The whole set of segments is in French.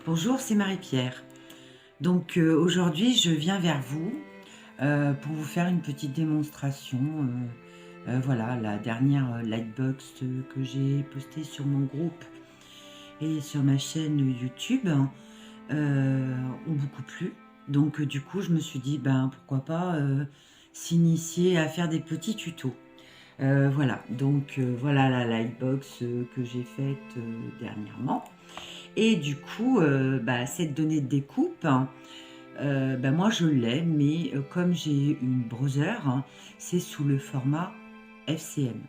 Bonjour, c'est Marie-Pierre. Donc aujourd'hui, je viens vers vous pour vous faire une petite démonstration. Voilà, la dernière Lightbox que j'ai postée sur mon groupe et sur ma chaîne YouTube ont beaucoup plu. Donc du coup, je me suis dit, ben pourquoi pas s'initier à faire des petits tutos. Voilà, donc voilà la Lightbox que j'ai faite dernièrement. Et du coup, cette donnée de découpe, moi je l'ai, mais comme j'ai une browser, c'est sous le format FCM.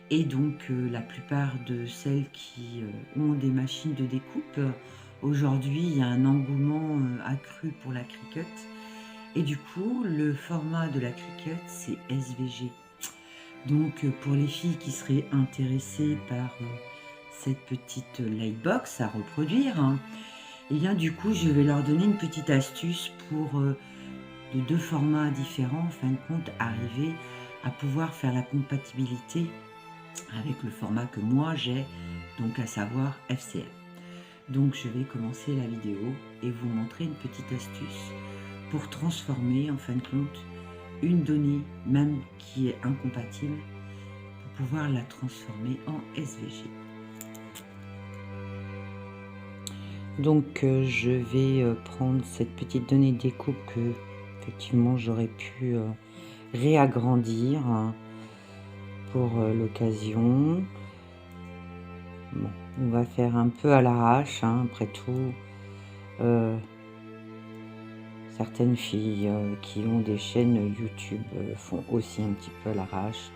Et donc la plupart de celles qui ont des machines de découpe, aujourd'hui il y a un engouement accru pour la Cricut. Et du coup, le format de la Cricut, c'est SVG. Donc pour les filles qui seraient intéressées par cette petite lightbox à reproduire, et bien du coup je vais leur donner une petite astuce pour de deux formats différents, en fin de compte arriver à pouvoir faire la compatibilité avec le format que moi j'ai, donc à savoir FCM. Donc je vais commencer la vidéo et vous montrer une petite astuce pour transformer en fin de compte une donnée même qui est incompatible pour pouvoir la transformer en SVG. Donc je vais prendre cette petite donnée de découpe que effectivement j'aurais pu réagrandir pour l'occasion. Bon, on va faire un peu à l'arrache, après tout. Certaines filles qui ont des chaînes YouTube font aussi un petit peu à l'arrache.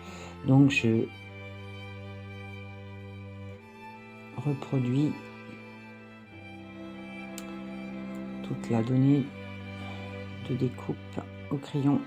Donc je reproduis toute la donnée de découpe au crayon.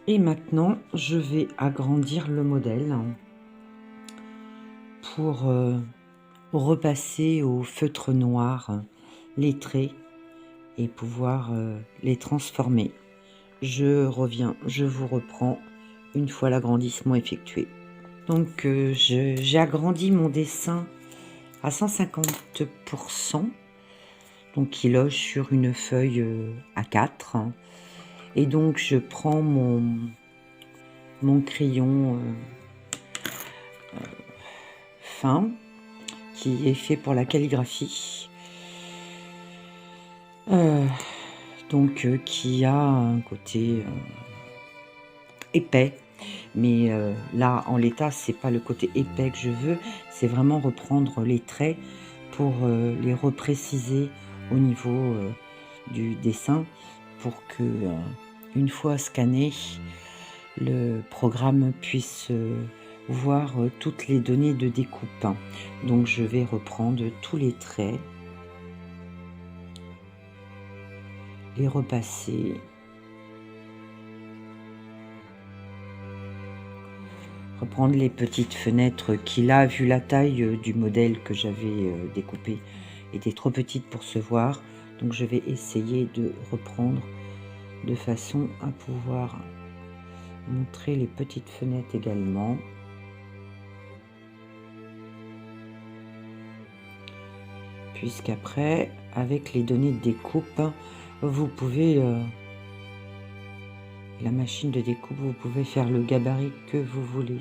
Et maintenant, je vais agrandir le modèle pour repasser au feutre noir les traits et pouvoir les transformer. Je reviens, je vous reprends une fois l'agrandissement effectué. Donc j'ai agrandi mon dessin à 150%, donc il loge sur une feuille A4. Et donc je prends mon crayon fin qui est fait pour la calligraphie, qui a un côté épais, mais là en l'état c'est pas le côté épais que je veux, c'est vraiment reprendre les traits pour les repréciser au niveau du dessin pour que une fois scanné, le programme puisse voir toutes les données de découpe. Donc je vais reprendre tous les traits, les repasser. reprendre les petites fenêtres qui là, vu la taille du modèle que j'avais découpé, étaient trop petites pour se voir. Donc je vais essayer de reprendre de façon à pouvoir montrer les petites fenêtres également. Puisqu'après, avec les données de découpe, vous pouvez, la machine de découpe, vous pouvez faire le gabarit que vous voulez.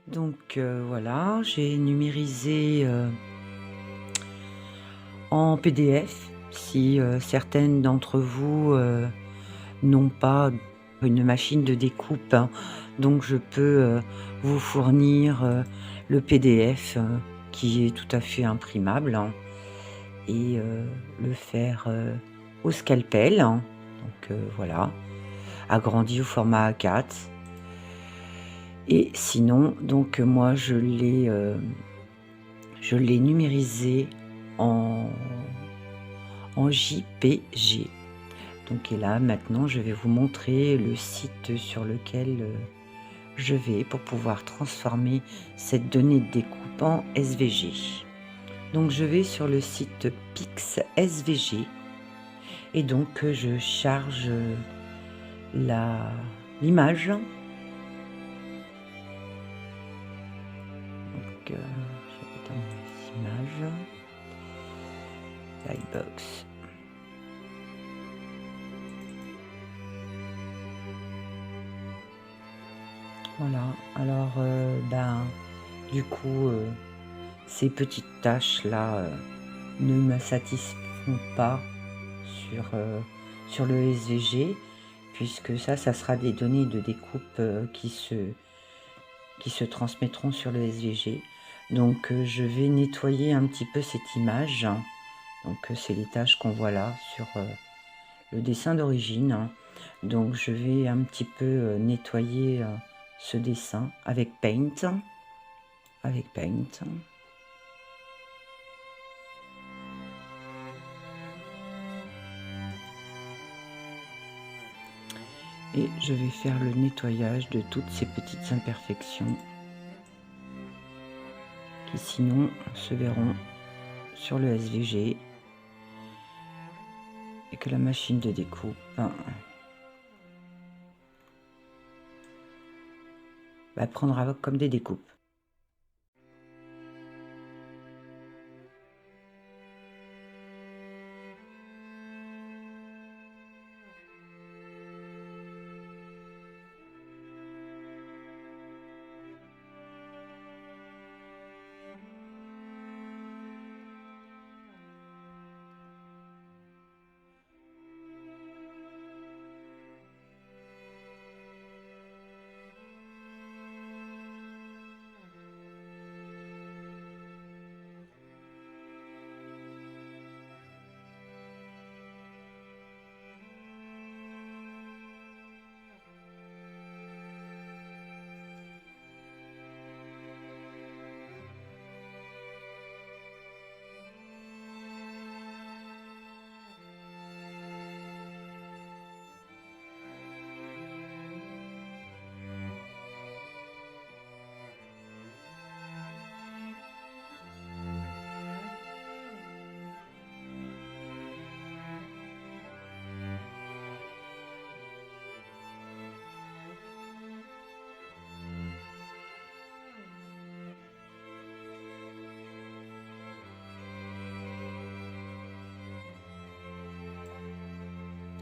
Donc voilà, j'ai numérisé en PDF. Si certaines d'entre vous n'ont pas une machine de découpe, hein, donc je peux vous fournir le PDF qui est tout à fait imprimable, hein, et le faire au scalpel, hein. Donc voilà, agrandi au format A4. Et sinon, donc moi je l'ai numérisé en JPG. Donc et là maintenant je vais vous montrer le site sur lequel je vais pour pouvoir transformer cette donnée de découpe en SVG. Donc je vais sur le site Pix SVG et donc je charge l'image. Donc je vais dans les images, Lightbox. Voilà, alors du coup ces petites tâches là ne me satisfont pas sur le SVG, puisque ça sera des données de découpe qui se transmettront sur le SVG. Donc je vais nettoyer un petit peu cette image. Donc c'est les tâches qu'on voit là sur le dessin d'origine, hein. Donc je vais un petit peu nettoyer ce dessin avec Paint. Et je vais faire le nettoyage de toutes ces petites imperfections qui sinon se verront sur le SVG et que la machine de découpe prendra comme des découpes.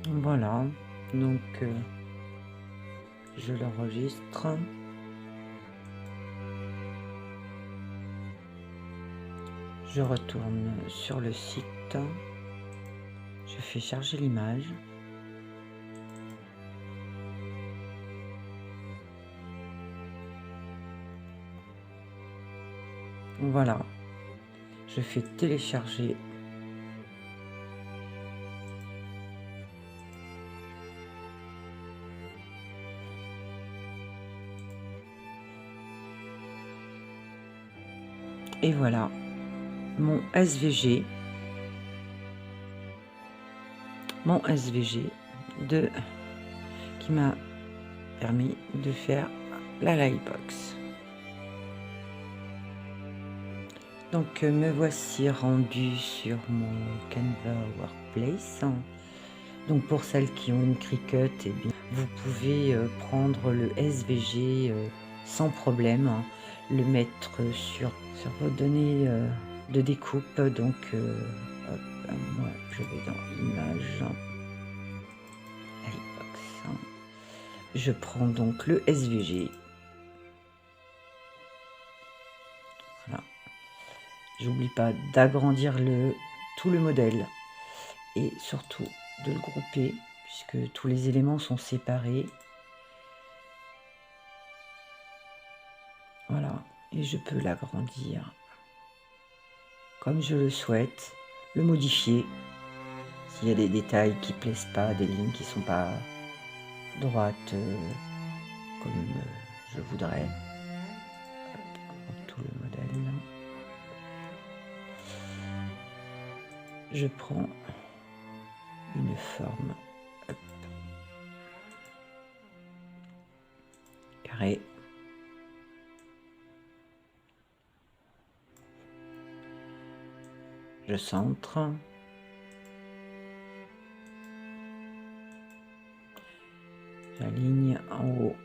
Voilà, donc je l'enregistre. Je retourne sur le site. Je fais charger l'image. Voilà. Je fais télécharger. Et voilà mon SVG. Mon SVG qui m'a permis de faire la Lightbox. Donc me voici rendu sur mon Canva Workplace. Donc pour celles qui ont une Cricut, eh bien, vous pouvez prendre le SVG sans problème, hein, le mettre sur vos données de découpe. Donc hop, moi je vais dans image, Lightbox. Je prends donc le SVG. Voilà. J'oublie pas d'agrandir tout le modèle et surtout de le grouper puisque tous les éléments sont séparés. Voilà, et je peux l'agrandir comme je le souhaite, le modifier s'il y a des détails qui ne plaisent pas, des lignes qui ne sont pas droites comme je voudrais. Tout le modèle. Je prends une forme carré. Je centre. J'aligne en haut,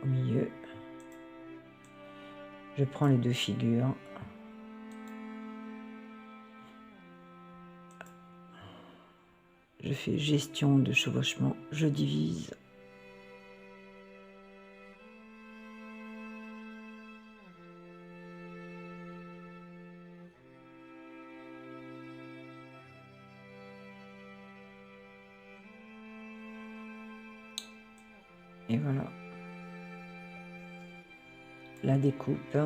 au milieu. Je prends les deux figures. Je fais gestion de chevauchement, je divise. Et voilà la découpe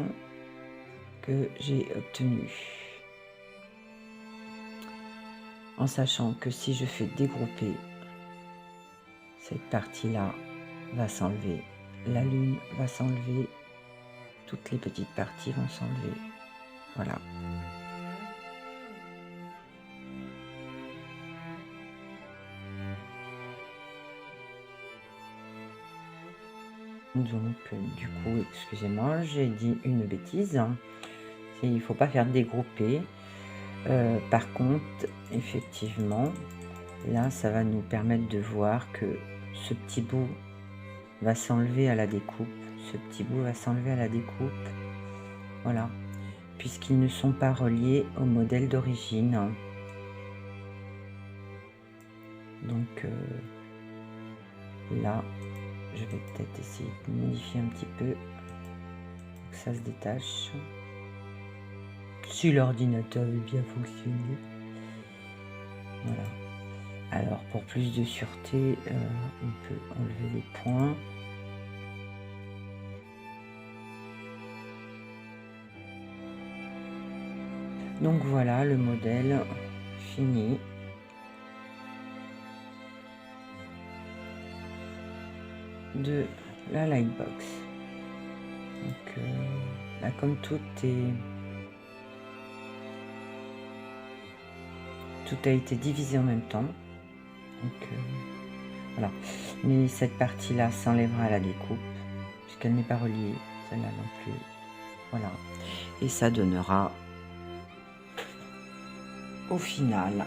que j'ai obtenue. En sachant que si je fais dégrouper, cette partie-là va s'enlever, la lune va s'enlever, toutes les petites parties vont s'enlever. Voilà. Donc du coup, excusez-moi, j'ai dit une bêtise. Il ne faut pas faire dégrouper. Par contre, effectivement, là, ça va nous permettre de voir que ce petit bout va s'enlever à la découpe. Ce petit bout va s'enlever à la découpe. Voilà. Puisqu'ils ne sont pas reliés au modèle d'origine. Donc là, je vais peut-être essayer de modifier un petit peu pour que ça se détache. Si l'ordinateur veut bien fonctionner. Voilà. Alors pour plus de sûreté, on peut enlever les points. Donc voilà le modèle fini. De la Lightbox. Donc là, comme tout a été divisé en même temps. Donc voilà. Mais cette partie-là s'enlèvera à la découpe puisqu'elle n'est pas reliée, celle-là non plus. Voilà. Et ça donnera au final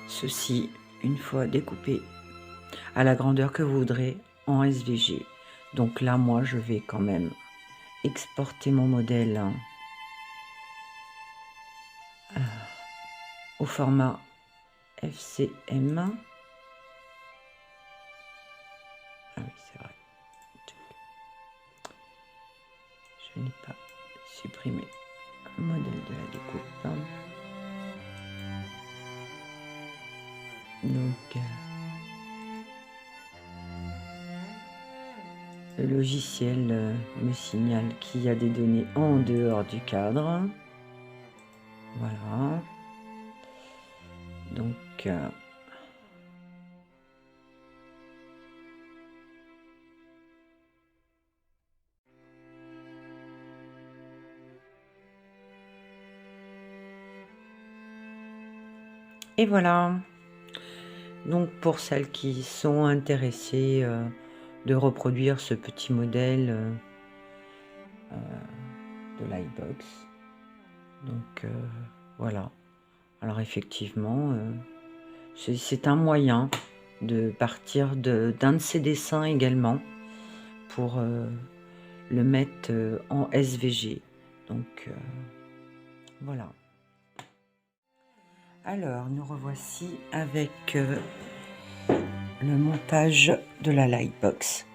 ceci. Une fois découpé à la grandeur que vous voudrez en SVG. Donc là, moi, je vais quand même exporter mon modèle au format FCM. Ah oui, c'est vrai. Je n'ai pas supprimé le modèle de la découpe. Donc, le logiciel me signale qu'il y a des données en dehors du cadre. Voilà. Donc, et voilà. Donc, pour celles qui sont intéressées de reproduire ce petit modèle de Lightbox. Donc, voilà. Alors, effectivement, c'est un moyen de partir d'un de ces dessins également pour le mettre en SVG. Donc, voilà. Alors, nous revoici avec le montage de la Lightbox.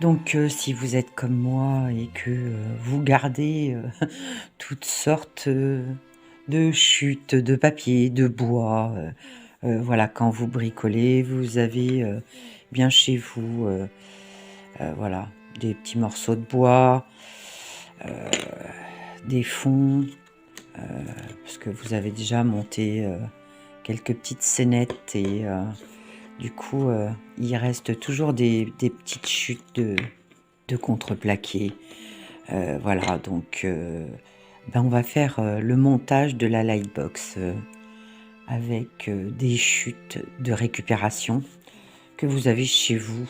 Donc, si vous êtes comme moi et que vous gardez toutes sortes de chutes de papier, de bois, voilà, quand vous bricolez, vous avez bien chez vous, voilà, des petits morceaux de bois, des fonds, parce que vous avez déjà monté quelques petites scénettes et du coup, il reste toujours des petites chutes de contreplaqué. Voilà, donc ben on va faire le montage de la Lightbox avec des chutes de récupération que vous avez chez vous.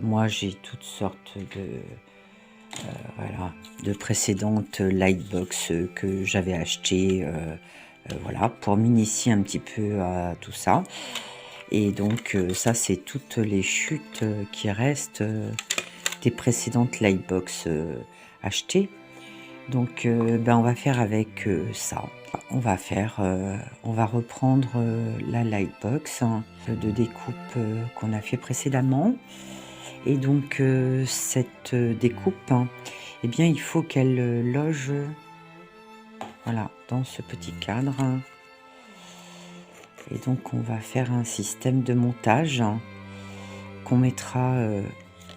Moi, j'ai toutes sortes voilà, de précédentes Lightbox que j'avais achetées voilà, pour m'initier un petit peu à tout ça. Et donc ça, c'est toutes les chutes qui restent des précédentes Lightbox achetées. Donc ben, on va faire avec ça. On va reprendre la Lightbox de découpe qu'on a fait précédemment. Et donc cette découpe, eh bien il faut qu'elle loge voilà, dans ce petit cadre. Et donc on va faire un système de montage qu'on mettra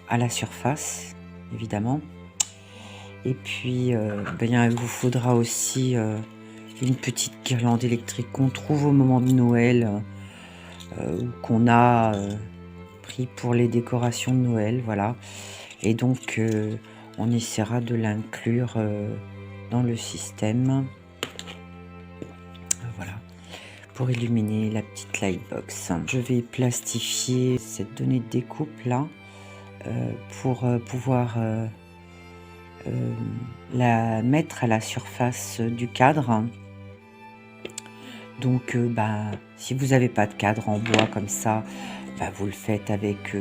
à la surface, évidemment. Et puis ben, il vous faudra aussi une petite guirlande électrique qu'on trouve au moment de Noël ou qu'on a pris pour les décorations de Noël, voilà. Et donc on essaiera de l'inclure dans le système, voilà, pour illuminer la petite Lightbox. Je vais plastifier cette donnée de découpe là pour pouvoir la mettre à la surface du cadre. Donc bah, si vous n'avez pas de cadre en bois comme ça, bah, vous le faites avec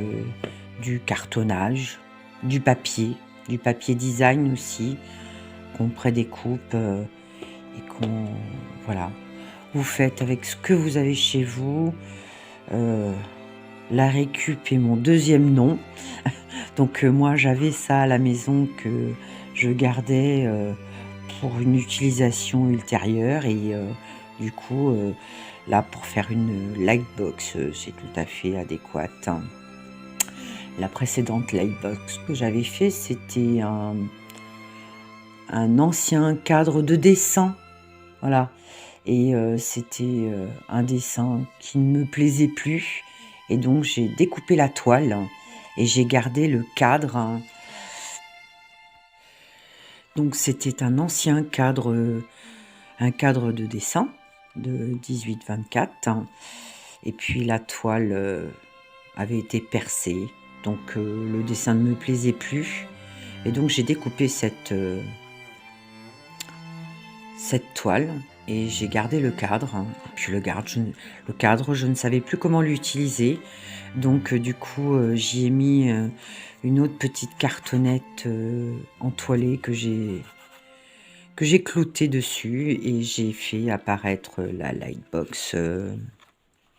du cartonnage, du papier design aussi, qu'on prédécoupe et qu'on, voilà, vous faites avec ce que vous avez chez vous. La récup est mon deuxième nom. Donc moi j'avais ça à la maison que je gardais pour une utilisation ultérieure et du coup là pour faire une Lightbox c'est tout à fait adéquat. La précédente Lightbox que j'avais fait, c'était un ancien cadre de dessin, voilà, et c'était un dessin qui ne me plaisait plus et donc j'ai découpé la toile et j'ai gardé le cadre. Donc c'était un ancien cadre, un cadre de dessin de 18-24 et puis la toile avait été percée, donc le dessin ne me plaisait plus et donc j'ai découpé cette toile et j'ai gardé le cadre. Et puis le cadre, je ne savais plus comment l'utiliser, donc du coup j'y ai mis une autre petite cartonnette entoilée que clouté dessus et j'ai fait apparaître la lightbox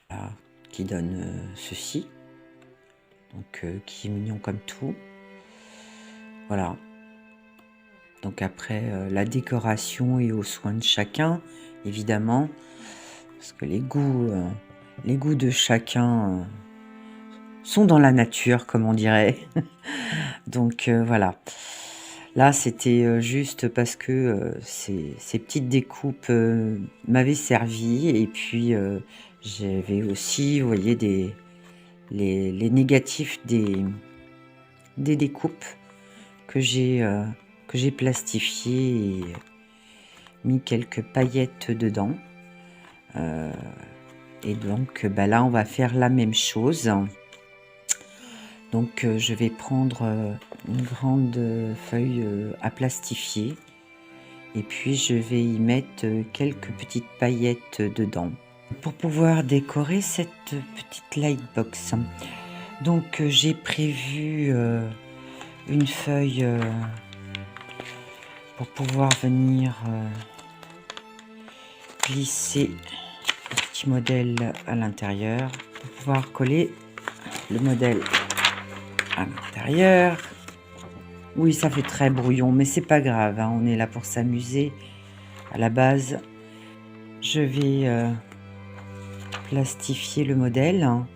là, qui donne ceci, donc qui est mignon comme tout. Voilà. Donc après, la décoration est aux soins de chacun, évidemment, parce que les goûts de chacun sont dans la nature, comme on dirait. Donc voilà. Là, c'était juste parce que ces petites découpes m'avaient servi. Et puis, j'avais aussi, vous voyez, les négatifs des découpes que j'ai plastifiées et mis quelques paillettes dedans. Et donc, là, on va faire la même chose. Donc je vais prendre une grande feuille à plastifier et puis je vais y mettre quelques petites paillettes dedans pour pouvoir décorer cette petite lightbox. Donc j'ai prévu une feuille pour pouvoir venir glisser le petit modèle à l'intérieur pour pouvoir coller le modèle à l'intérieur. Oui, ça fait très brouillon, mais c'est pas grave, hein, on est là pour s'amuser. À la base, je vais plastifier le modèle, hein.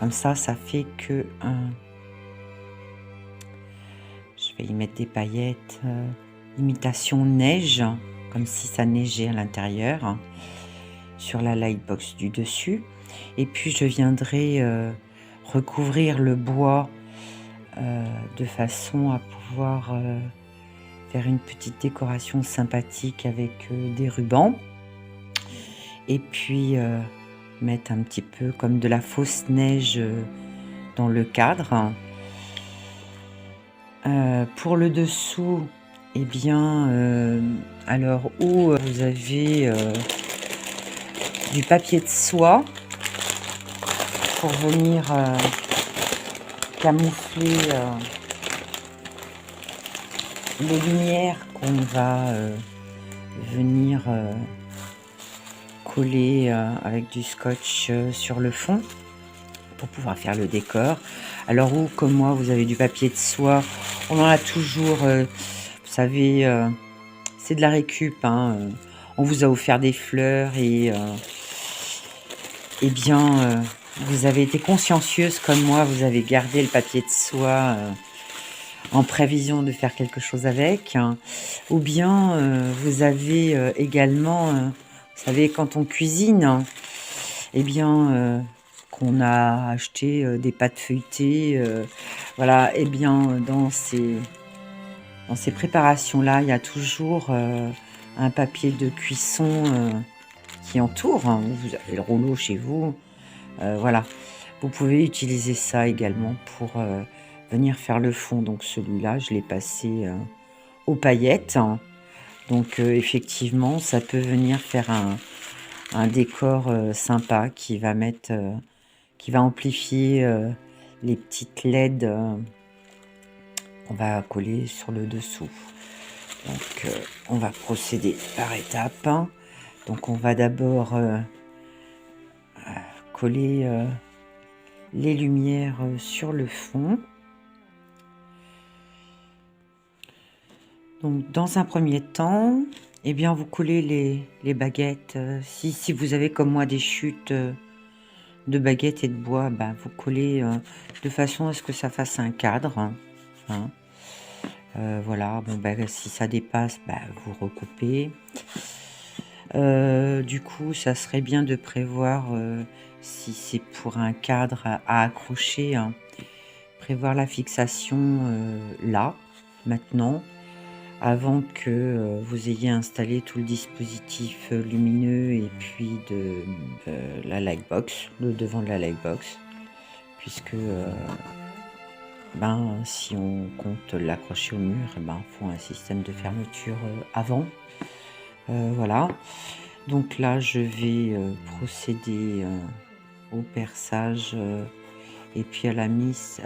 Comme ça fait que je vais y mettre des paillettes imitation neige, comme si ça neigeait à l'intérieur, hein, sur la lightbox du dessus. Et puis je viendrai recouvrir le bois de façon à pouvoir faire une petite décoration sympathique avec des rubans et puis mettre un petit peu comme de la fausse neige dans le cadre. Pour le dessous, eh bien alors où vous avez du papier de soie pour venir camoufler les lumières qu'on va venir coller avec du scotch sur le fond pour pouvoir faire le décor. Alors où, comme moi, vous avez du papier de soie, on en a toujours, vous savez, c'est de la récup, hein, on vous a offert des fleurs et eh bien vous avez été consciencieuse comme moi, vous avez gardé le papier de soie en prévision de faire quelque chose avec, hein. Ou bien vous avez également, vous savez, quand on cuisine, hein, eh bien qu'on a acheté des pâtes feuilletées, voilà, eh bien dans ces préparations-là, il y a toujours un papier de cuisson qui entoure, hein. Vous avez le rouleau chez vous, voilà. Vous pouvez utiliser ça également pour venir faire le fond. Donc celui-là, je l'ai passé aux paillettes. Donc effectivement, ça peut venir faire un décor sympa qui va amplifier les petites LED qu'on va coller sur le dessous. Donc on va procéder par étapes. Donc on va d'abord coller les lumières sur le fond. Donc dans un premier temps, eh bien vous collez les baguettes. Si vous avez comme moi des chutes de baguettes et de bois, ben, vous collez de façon à ce que ça fasse un cadre, hein. Voilà, bon, ben, si ça dépasse, ben, vous recoupez. Du coup, ça serait bien de prévoir, si c'est pour un cadre à accrocher, hein, prévoir la fixation là, maintenant, avant que vous ayez installé tout le dispositif lumineux et puis de la lightbox, le devant de la lightbox, puisque ben, si on compte l'accrocher au mur, ben, il faut un système de fermeture avant. Voilà. Donc là, je vais procéder au perçage et puis à la mise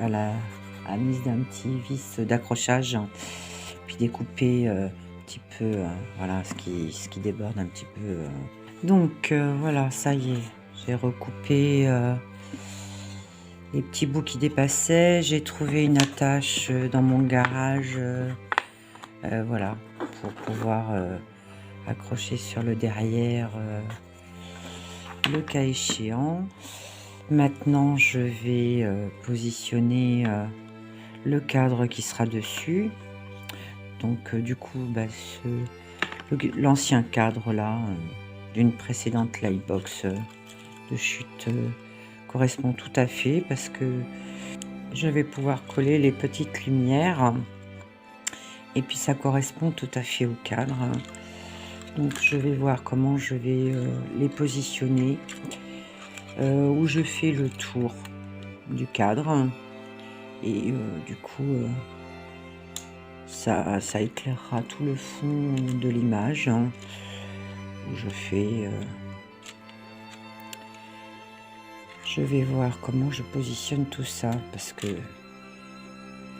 d'un petit vis d'accrochage, puis découper petit peu, voilà, ce qui déborde un petit peu. Donc voilà, ça y est, j'ai recoupé les petits bouts qui dépassaient. J'ai trouvé une attache dans mon garage, voilà, pour pouvoir accrocher sur le derrière, le cas échéant. Maintenant, je vais positionner le cadre qui sera dessus. Donc du coup, bah, l'ancien cadre là d'une précédente lightbox de chute correspond tout à fait, parce que je vais pouvoir coller les petites lumières et puis ça correspond tout à fait au cadre. Donc je vais voir comment je vais les positionner, où je fais le tour du cadre, et du coup ça éclairera tout le fond de l'image, où je fais je vais voir comment je positionne tout ça, parce que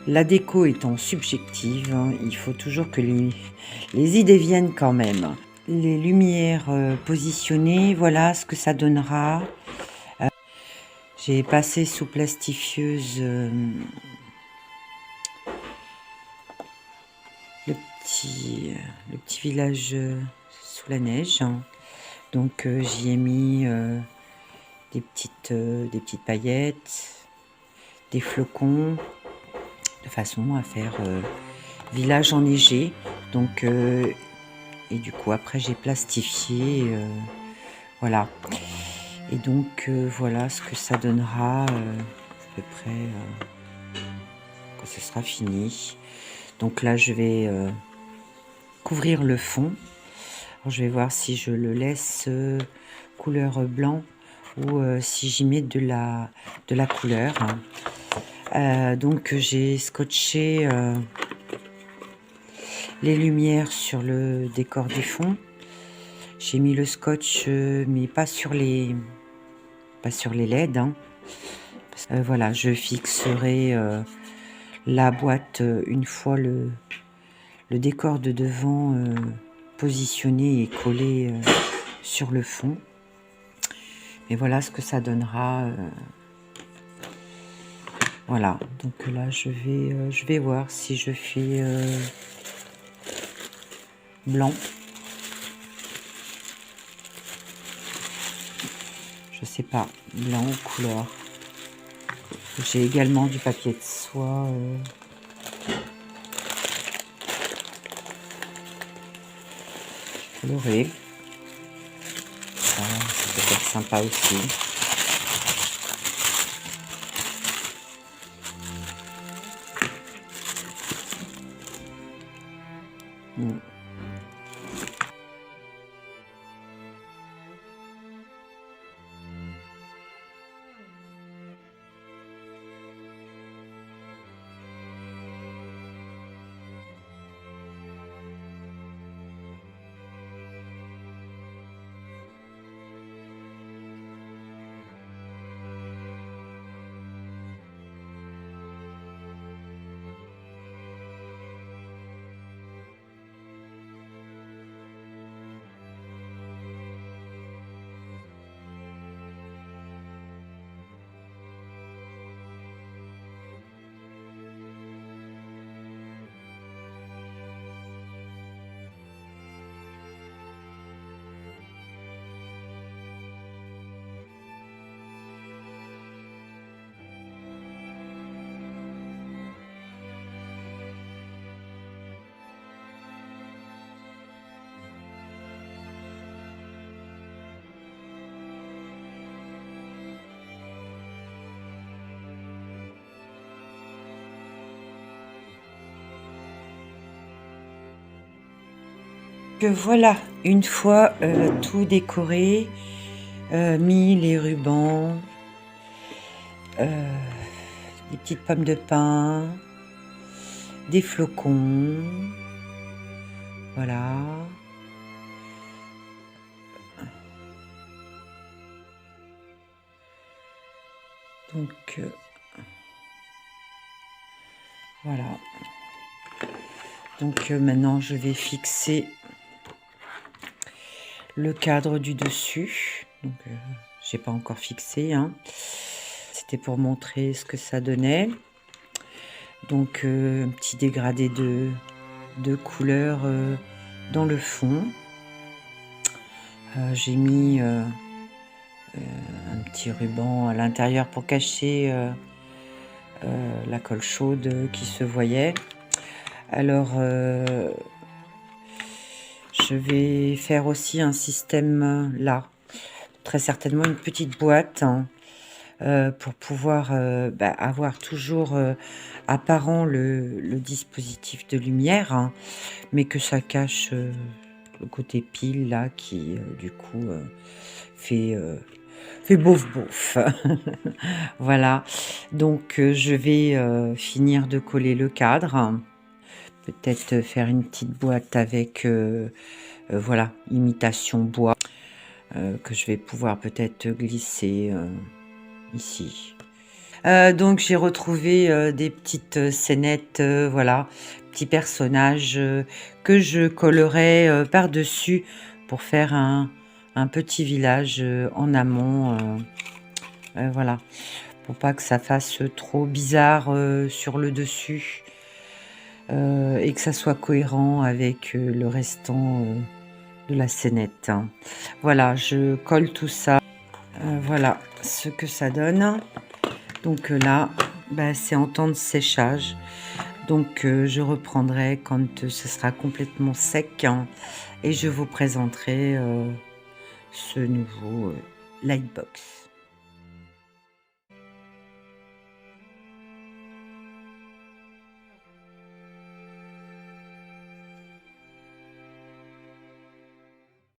la déco étant subjective, il faut toujours que les idées viennent quand même. Les lumières positionnées, voilà ce que ça donnera. J'ai passé sous plastifieuse le petit village sous la neige. Donc j'y ai mis des petites paillettes, des flocons, de façon à faire village enneigé. Donc et du coup après j'ai plastifié, voilà. Et donc voilà ce que ça donnera à peu près quand ce sera fini. Donc là je vais couvrir le fond. Alors, je vais voir si je le laisse couleur blanc, ou si j'y mets de la couleur. Donc j'ai scotché les lumières sur le décor du fond. J'ai mis le scotch, mais pas sur les LED. Voilà, je fixerai la boîte une fois le décor de devant positionné et collé sur le fond. Et voilà ce que ça donnera. Voilà, donc là je vais voir si je fais blanc. Je sais pas, blanc ou couleur. J'ai également du papier de soie coloré. Ça peut être sympa aussi. Que voilà, une fois tout décoré, mis les rubans, des petites pommes de pin, des flocons, voilà. Donc voilà. Donc maintenant je vais fixer le cadre du dessus. Donc j'ai pas encore fixé, hein. C'était pour montrer ce que ça donnait. Donc un petit dégradé de couleur dans le fond. J'ai mis un petit ruban à l'intérieur pour cacher la colle chaude qui se voyait. Alors je vais faire aussi un système là, très certainement une petite boîte, hein, pour pouvoir avoir toujours apparent le dispositif de lumière, hein, mais que ça cache le côté pile là qui du coup fait beauf beauf. Voilà, donc je vais finir de coller le cadre, peut-être faire une petite boîte avec voilà, imitation bois, que je vais pouvoir peut-être glisser ici. Donc j'ai retrouvé des petites scénettes, voilà, petits personnages que je collerai par-dessus pour faire un petit village en amont, voilà, pour pas que ça fasse trop bizarre sur le dessus et que ça soit cohérent avec le restant de la scénette, hein. Voilà, je colle tout ça, voilà ce que ça donne. Donc là, c'est en temps de séchage. Donc je reprendrai quand ce sera complètement sec, hein, et je vous présenterai ce nouveau Lightbox.